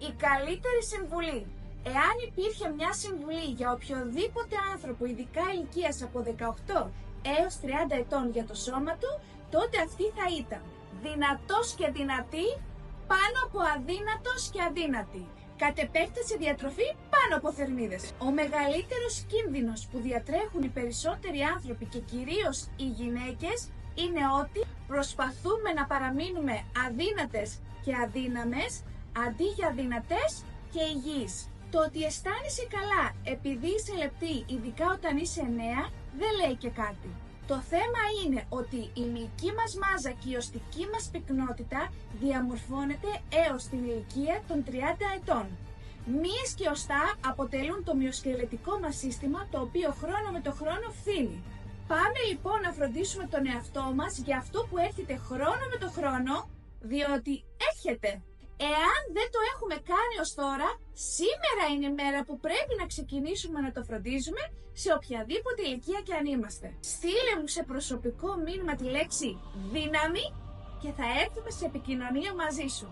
Η καλύτερη συμβουλή. Εάν υπήρχε μια συμβουλή για οποιοδήποτε άνθρωπο, ειδικά ηλικίας από 18 έως 30 ετών για το σώμα του, τότε αυτή θα ήταν δυνατός και δυνατή πάνω από αδύνατος και αδύνατη. Κατ' επέκταση διατροφή πάνω από θερμίδες. Ο μεγαλύτερος κίνδυνος που διατρέχουν οι περισσότεροι άνθρωποι και κυρίως οι γυναίκες είναι ότι προσπαθούμε να παραμείνουμε αδύνατες και αδύναμες αντί για δυνατές και υγιείς. Το ότι αισθάνεσαι καλά επειδή είσαι λεπτή, ειδικά όταν είσαι νέα, δεν λέει και κάτι. Το θέμα είναι ότι η μυϊκή μας μάζα και η οστική μας πυκνότητα διαμορφώνεται έως την ηλικία των 30 ετών. Μύες και οστά αποτελούν το μυοσκελετικό μας σύστημα, το οποίο χρόνο με το χρόνο φθήνει. Πάμε λοιπόν να φροντίσουμε τον εαυτό μας για αυτό που έρχεται χρόνο με το χρόνο, διότι έρχεται. Εάν δεν το έχουμε κάνει ως τώρα, σήμερα είναι η μέρα που πρέπει να ξεκινήσουμε να το φροντίζουμε σε οποιαδήποτε ηλικία και αν είμαστε. Στείλε μου σε προσωπικό μήνυμα τη λέξη δύναμη και θα έρθουμε σε επικοινωνία μαζί σου.